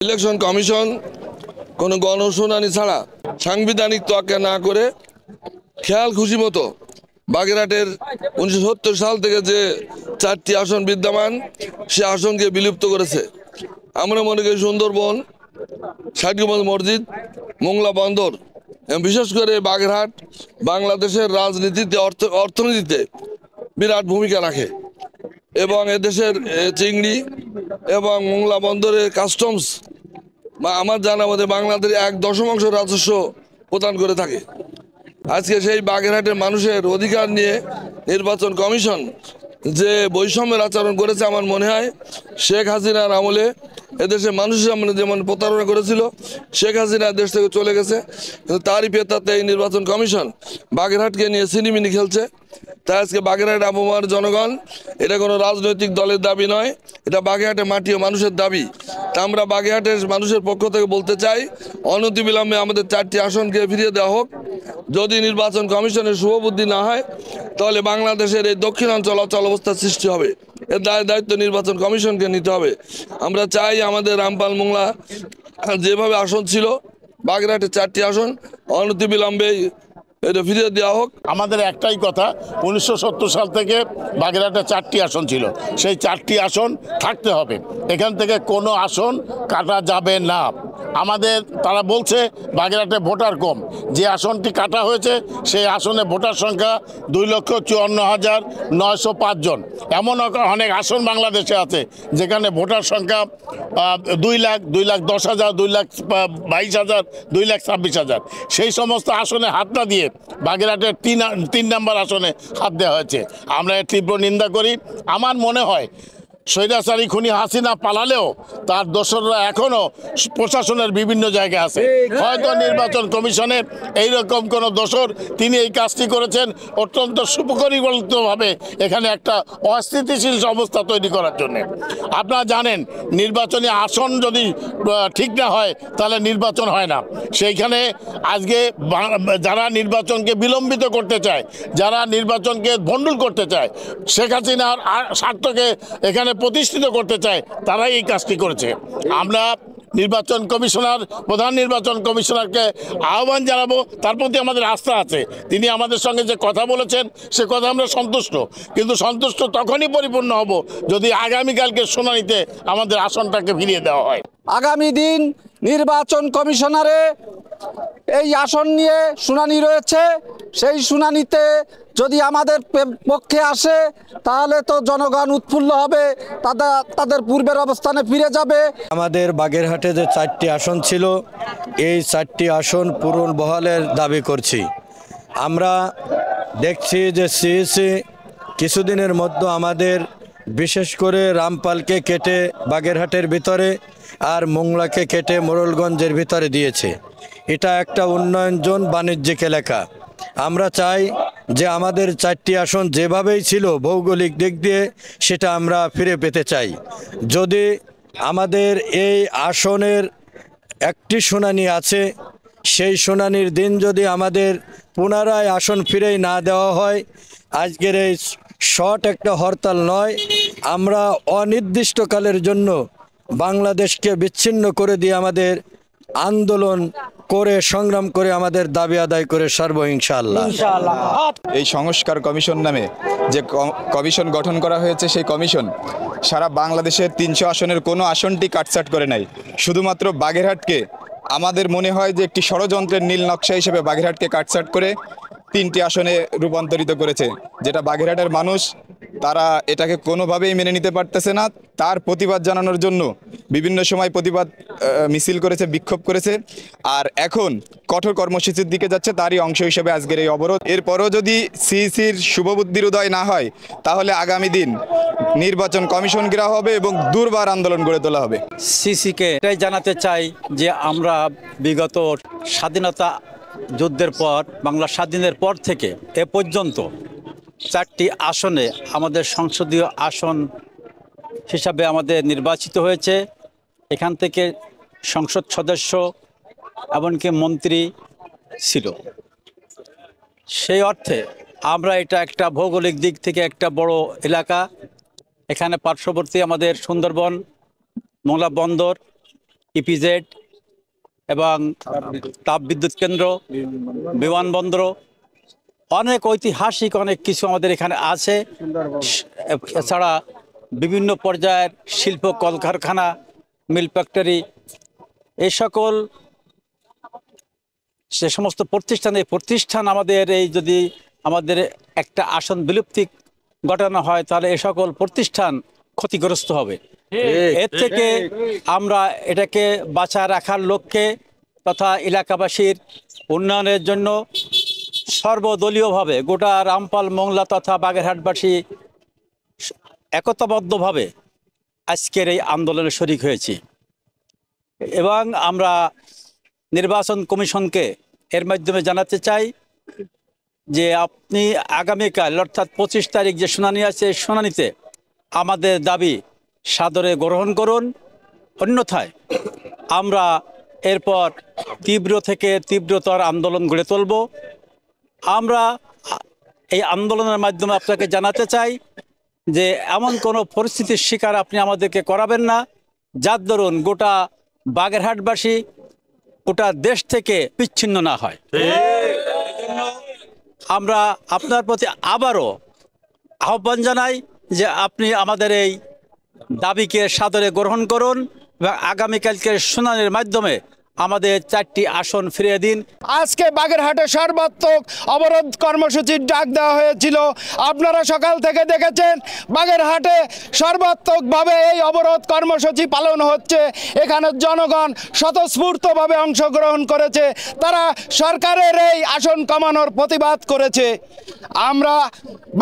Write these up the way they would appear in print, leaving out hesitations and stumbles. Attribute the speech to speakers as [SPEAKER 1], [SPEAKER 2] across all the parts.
[SPEAKER 1] Election commission কোনো গণশুনানি ছাড়া সাংবিধানিক তোয়াক্কা না করে খেয়াল খুশি মতো বাগেরহাটের 1970 সাল থেকে যে 4টি আসন বিদ্যমান সে আসনকে বিলুপ্ত করেছে। আমরা মনে করি সুন্দরবন, ষাটগম্বুজ মসজিদ, মোংলা বন্দর এবং বিশেষ করে বাগেরহাট বাংলাদেশের রাজনীতিতে অর্থনীতিতে বিরাট ভূমিকা রাখে এবং এদেশের চিংড়ি এবং মোংলা বন্দরের কাস্টমস আমার জানা মতে বাংলাদেশ 1/10 রাজস্ব প্রদান করে থাকে। আজকে সেই বাগেরহাটের মানুষের অধিকার নিয়ে নির্বাচন কমিশন যে বৈষম্যের আচরণ করেছে, আমার মনে হয় শেখ হাসিনার আমলে এদেশের মানুষের সামনে যেমন প্রতারণা করেছিল, শেখ হাসিনা দেশ থেকে চলে গেছে, কিন্তু তারই পেতাতে এই নির্বাচন কমিশন বাগেরহাটকে নিয়ে সিনিমিনি খেলছে। তাই আজকে বাগেরহাট আবহাওয়ার জনগণ, এটা কোনো রাজনৈতিক দলের দাবি নয়, এটা বাগেরহাটের মাটি ও মানুষের দাবি। তা আমরা বাগেরহাটের মানুষের পক্ষ থেকে বলতে চাই, অনতিবিলম্বে আমাদের 4টি আসনকে ফিরিয়ে দেওয়া হোক। যদি নির্বাচন কমিশনের শুভবুদ্ধি না হয় তাহলে বাংলাদেশের এই দক্ষিণাঞ্চল অচল অবস্থার সৃষ্টি হবে। এর দায়িত্ব নির্বাচন কমিশনকে নিতে হবে। আমরা চাই আমাদের রামপাল মোংলা যেভাবে আসন ছিল, বাগেরহাটের 4টি আসন অনতিবিলম্বে এটা ফিরিয়ে দেওয়া হোক।
[SPEAKER 2] আমাদের একটাই কথা, 1970 সাল থেকে বাগেরহাটে 4টি আসন ছিল, সেই 4টি আসন থাকতে হবে। এখান থেকে কোনো আসন কাটা যাবে না। আমাদের তারা বলছে বাগেরহাটে ভোটার কম, যে আসনটি কাটা হয়েছে সেই আসনে ভোটার সংখ্যা 2,54,905 জন। এমন অনেক আসন বাংলাদেশে আছে যেখানে ভোটার সংখ্যা 2 লাখ, 2,10,000, 2,22,000, 2,26,000। সেই সমস্ত আসনে হাত না দিয়ে বাগেরহাটের 3 নম্বর আসনে হাত দেওয়া হয়েছে। আমরা এর তীব্র নিন্দা করি। আমার মনে হয় স্বৈরাচারী খুনি হাসিনা পালালেও তার দোসররা এখনো প্রশাসনের বিভিন্ন জায়গায় আছে। হয়তো নির্বাচন কমিশনে এইরকম কোনো দোসর তিনি এই কাজটি করেছেন অত্যন্ত সুপরিকল্পিতভাবে, এখানে একটা অস্থিতিশীল অবস্থা তৈরি করার জন্য। আপনারা জানেন নির্বাচনী আসন যদি ঠিক না হয় তাহলে নির্বাচন হয় না। সেইখানে আজকে যারা নির্বাচনকে বিলম্বিত করতে চায়, যারা নির্বাচনকে ভণ্ডুল করতে চায়, শেখ হাসিনার স্বার্থকে এখানে প্রতিষ্ঠিত করতে চায়, তারাই এই কাজটি করেছে। আমরা নির্বাচন কমিশনার, প্রধান নির্বাচন কমিশনারকে আহ্বান জানাবো, তার প্রতি আমাদের আস্থা আছে। তিনি আমাদের সঙ্গে যে কথা বলেছেন সে কথা আমরা সন্তুষ্ট, কিন্তু সন্তুষ্ট তখনই পরিপূর্ণ হব যদি আগামীকালকে শুনানিতে আমাদের আসনটাকে ফিরিয়ে দেওয়া হয়।
[SPEAKER 3] আগামী দিন নির্বাচন কমিশনারে এই আসন নিয়ে শুনানি রয়েছে। সেই শুনানিতে যদি আমাদের পক্ষে আসে তাহলে তো জনগণ উৎফুল্ল হবে, তাদের পূর্বের অবস্থানে ফিরে যাবে।
[SPEAKER 4] আমাদের বাগেরহাটে যে 4টি আসন ছিল, এই 4টি আসন পূরণ বহালের দাবি করছি। আমরা দেখছি যে সিইসি কিছুদিনের মধ্যে আমাদের বিশেষ করে রামপালকে কেটে বাগেরহাটের ভিতরে আর মোংলাকে কেটে মোড়লগঞ্জের ভিতরে দিয়েছে। এটা একটা উন্নয়ন জোন, বাণিজ্যিক এলাকা। আমরা চাই যে আমাদের 4টি আসন যেভাবেই ছিল ভৌগোলিক দিক দিয়ে সেটা আমরা ফিরে পেতে চাই। যদি আমাদের এই আসনের একটি শুনানি আছে, সেই শুনানির দিন যদি আমাদের পুনরায় আসন ফিরেই না দেওয়া হয়, আজকের এই শর্ট একটা হরতাল নয়, আমরা অনির্দিষ্টকালের জন্য বাংলাদেশকে বিচ্ছিন্ন করে দিয়ে আমাদের আন্দোলন করে সংগ্রাম করে আমাদের দাবি আদায় করে সারব ইনশাআল্লাহ।
[SPEAKER 5] এই সংস্কার কমিশন নামে যে কমিশন গঠন করা হয়েছে, সেই কমিশন সারা বাংলাদেশের 300 আসনের কোনো আসনটি কাটছাট করে নাই। শুধুমাত্র বাগেরহাটকে আমাদের মনে হয় যে একটি ষড়যন্ত্রের নীল নকশা হিসেবে বাগেরহাটকে কাটছাট করে 3টি আসনে রূপান্তরিত করেছে, যেটা বাগেরহাটের মানুষ তারা এটাকে কোনোভাবেই মেনে নিতে পারতেছে না। তার প্রতিবাদ জানানোর জন্য বিভিন্ন সময় প্রতিবাদ মিছিল করেছে, বিক্ষোভ করেছে, আর এখন কঠোর কর্মসূচির দিকে যাচ্ছে। তারই অংশ হিসেবে আজকের এই অবরোধ। এরপরও যদি সিইসির শুভবুদ্ধির উদয় না হয় তাহলে আগামী দিন নির্বাচন কমিশন ঘেরাও হবে এবং দুর্বার আন্দোলন গড়ে তোলা হবে।
[SPEAKER 6] সিইসিকে এটাই জানাতে চাই যে আমরা বিগত স্বাধীনতা যুদ্ধের পর, বাংলা স্বাধীনের পর থেকে এ পর্যন্ত 4টি আসনে আমাদের সংসদীয় আসন হিসাবে আমাদের নির্বাচিত হয়েছে। এখান থেকে সংসদ সদস্য এমনকি মন্ত্রী ছিল। সেই অর্থে আমরা এটা একটা ভৌগোলিক দিক থেকে একটা বড় এলাকা। এখানে পার্শ্ববর্তী আমাদের সুন্দরবন, মোংলা বন্দর ইপিজেড এবং তাপবিদ্যুৎ কেন্দ্র, বিমানবন্দর, অনেক ঐতিহাসিক অনেক কিছু আমাদের এখানে আছে। এছাড়া বিভিন্ন পর্যায়ের শিল্প কলকারখানা, মিল ফ্যাক্টরি, এই সকল সে সমস্ত প্রতিষ্ঠান আমাদের এই যদি আমাদের একটা আসন বিলুপ্তি ঘটানো হয় তাহলে এই সকল প্রতিষ্ঠান ক্ষতিগ্রস্ত হবে। এর থেকে আমরা এটাকে বাঁচায় রাখার লক্ষ্যে তথা এলাকাবাসীর উন্নয়নের জন্য সর্বদলীয়ভাবে গোটা রামপাল, মোংলা তথা বাগেরহাটবাসী একতাবদ্ধভাবে আজকের এই আন্দোলনে শরিক হয়েছি এবং আমরা নির্বাচন কমিশনকে এর মাধ্যমে জানাতে চাই যে আপনি আগামীকাল অর্থাৎ 25 তারিখ যে শুনানি আছে এই শুনানিতে আমাদের দাবি সাদরে গ্রহণ করুন, অন্যথায় আমরা এরপর তীব্র থেকে তীব্রতর আন্দোলন গড়ে তুলব। আমরা এই আন্দোলনের মাধ্যমে আপনাকে জানাতে চাই যে এমন কোনো পরিস্থিতির শিকার আপনি আমাদেরকে করাবেন না যার দরুন গোটা বাগেরহাটবাসী গোটা দেশ থেকে বিচ্ছিন্ন না হয়। আমরা আপনার প্রতি আবারও আহ্বান জানাই যে আপনি আমাদের এই দাবিকে সাদরে গ্রহণ করুন এবং আগামীকালকের শুনানির মাধ্যমে আমাদের 4টি আসন ফিরিয়ে দিন।
[SPEAKER 7] আজকে বাগেরহাটে সর্বাত্মক অবরোধ কর্মসূচির ডাক দেওয়া হয়েছিল। আপনারা সকাল থেকে দেখেছেন বাগেরহাটে সর্বাত্মকভাবে এই অবরোধ কর্মসূচি পালন হচ্ছে। এখানে জনগণ স্বতঃস্ফূর্তভাবে অংশগ্রহণ করেছে, তারা সরকারের এই আসন কমানোর প্রতিবাদ করেছে। আমরা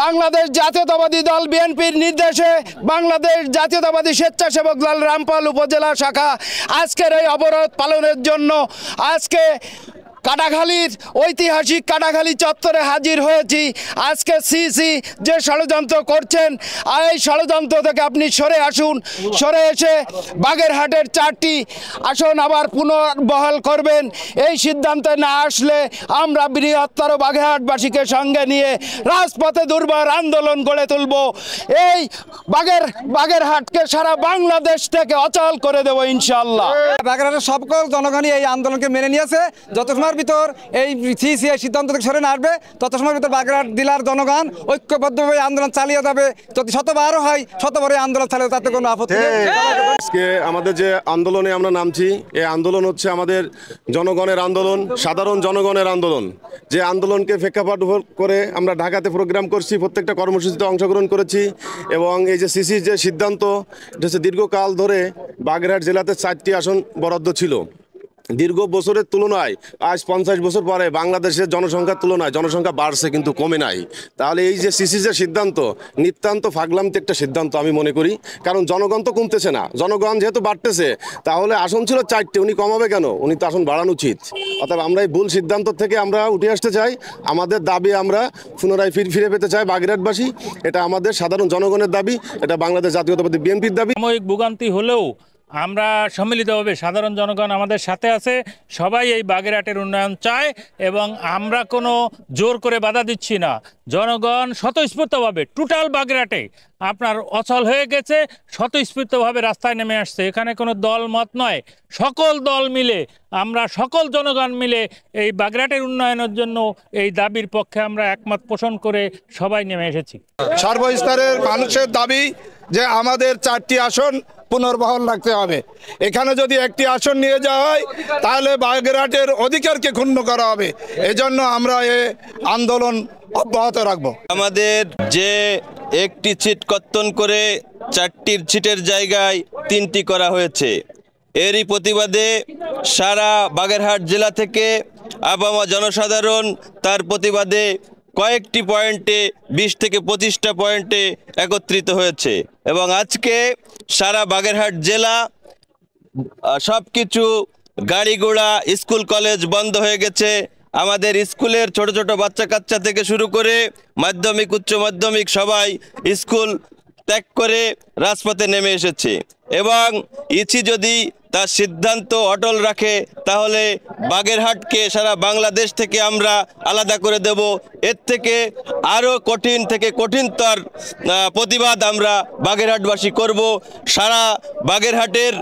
[SPEAKER 7] বাংলাদেশ জাতীয়তাবাদী দল বিএনপির নির্দেশে বাংলাদেশ জাতীয়তাবাদী স্বেচ্ছাসেবক দল রামপাল উপজেলা শাখা আজকের এই অবরোধ পালনের জন্য আজকে কাটাখালীর ঐতিহাসিক কাটাখালী চত্বরে হাজির হয়েছি। আজকে সিসি যে ষড়যন্ত্র করছেন এই ষড়যন্ত্র থেকে আপনি সরে আসুন, সরে এসে বাগেরহাটের 4টি আসন আবার পুনর্বহাল করবেন। এই সিদ্ধান্তে না আসলে আমরা বৃহত্তর বাগেরহাটবাসীকে সঙ্গে নিয়ে রাজপথে দুর্বার আন্দোলন গড়ে তুলব। এই বাগেরহাটকে সারা বাংলাদেশ থেকে অচল করে দেব ইনশাআল্লাহ।
[SPEAKER 3] বাগেরহাটের সকল জনগণই এই আন্দোলনকে মেনে নিয়েছে। যত সময়ের ভিতর এই সিসি সিদ্ধান্ত থেকে সরে না আসবে তত সময়ের ভিতর বাগেরহাট জেলার জনগণ ঐক্যবদ্ধভাবে আন্দোলন চালিয়ে যাবে। যদি শতবারও হয় শতবারই আন্দোলন চালিয়ে, তাতে কোনো আপত্তি নেই।
[SPEAKER 8] আজকে আমাদের যে আন্দোলনে আমরা নামছি, এই আন্দোলন হচ্ছে আমাদের জনগণের আন্দোলন, সাধারণ জনগণের আন্দোলন। যে আন্দোলনকে প্রেক্ষাপট করে আমরা ঢাকাতে প্রোগ্রাম করছি, প্রত্যেকটা কর্মসূচিতে অংশগ্রহণ করেছি এবং এই যে সিসির যে সিদ্ধান্ত, এটা হচ্ছে দীর্ঘকাল ধরে বাগেরহাট জেলাতে 4টি আসন বরাদ্দ ছিল। দীর্ঘ বছরের তুলনায় আজ 50 বছর পরে বাংলাদেশের জনসংখ্যার তুলনায় জনসংখ্যা বাড়ছে কিন্তু কমে নাই। তাহলে এই যে সিসি যে সিদ্ধান্ত নিতান্ত ফাগলামতে একটা সিদ্ধান্ত আমি মনে করি, কারণ জনগণ তো কমতেছে না, জনগণ যেহেতু বাড়তেছে তাহলে আসন ছিল 4টে, উনি কমাবে কেন? উনি তো আসন বাড়ানো উচিত। অর্থাৎ আমরা এই ভুল সিদ্ধান্ত থেকে আমরা উঠে আসতে চাই, আমাদের দাবি আমরা পুনরায় ফিরে পেতে চাই বাগেরহাটবাসী। এটা আমাদের সাধারণ জনগণের দাবি, এটা বাংলাদেশ জাতীয়তাবাদী বিএনপির দাবি।
[SPEAKER 9] সাময়িক ভোগান্তি হলেও আমরা সম্মিলিতভাবে সাধারণ জনগণ আমাদের সাথে আছে, সবাই এই বাগেরহাটের উন্নয়ন চায় এবং আমরা কোনো জোর করে বাধা দিচ্ছি না। জনগণ স্বতঃস্ফূর্তভাবে টোটাল বাগেরহাটে আপনার অচল হয়ে গেছে, স্বতঃস্ফূর্তভাবে রাস্তায় নেমে আসছে। এখানে কোনো দল মত নয়, সকল দল মিলে আমরা সকল জনগণ মিলে এই বাগেরহাটের উন্নয়নের জন্য এই দাবির পক্ষে আমরা একমত পোষণ করে সবাই নেমে এসেছি।
[SPEAKER 7] সর্বস্তরের মানুষের দাবি যে আমাদের 4টি আসন পুনর্বহাল রাখতে হবে। এখানে যদি একটি আসন নিয়ে যাওয়া হয় তাহলে বাগেরহাটের অধিকারকে ক্ষুণ্ণ করা হবে। এজন্য আমরা এই আন্দোলন অব্যাহত রাখব।
[SPEAKER 10] আমাদের যে একটি সিট কর্তন করে 4টির সিটের জায়গায় 3টি করা হয়েছে, এরই প্রতিবাদে সারা বাগেরহাট জেলা থেকে আপামর জনসাধারণ তার প্রতিবাদে কয়েকটি পয়েন্টে 20 থেকে 25টা পয়েন্টে একত্রিত হয়েছে এবং আজকে সারা বাগেরহাট জেলা সব কিছু গাড়ি ঘোড়া স্কুল কলেজ বন্ধ হয়ে গেছে। আমাদের স্কুলের ছোট ছোট বাচ্চা কাচ্চা থেকে শুরু করে মাধ্যমিক উচ্চ মাধ্যমিক সবাই স্কুল ত্যাগ করে রাজপথে নেমে এসেছে এবং ইসি যদি তার সিদ্ধান্ত অটল রাখে তাহলে বাগেরহাটকে সারা বাংলাদেশ থেকে আমরা আলাদা করে দেব। এর থেকে আরও কঠিন থেকে কঠিনতর প্রতিবাদ আমরা বাগেরহাটবাসী করব। সারা বাগেরহাটের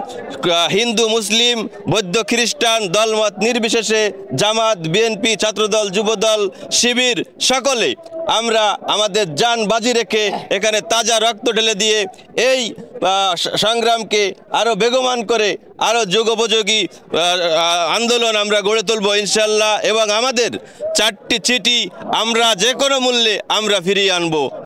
[SPEAKER 10] হিন্দু মুসলিম বৌদ্ধ খ্রিস্টান দলমত নির্বিশেষে জামাত বিএনপি ছাত্রদল যুবদল শিবির সকলে আমরা আমাদের জান বাজি রেখে এখানে তাজা রক্ত ঢেলে দিয়ে এই সংগ্রামকে আরও বেগবান করে আরও যুগোপযোগী আন্দোলন আমরা গড়ে তুলব ইনশাল্লাহ, এবং আমাদের 4টি চিঠি আমরা যে কোনো মূল্যে আমরা ফিরিয়ে আনব।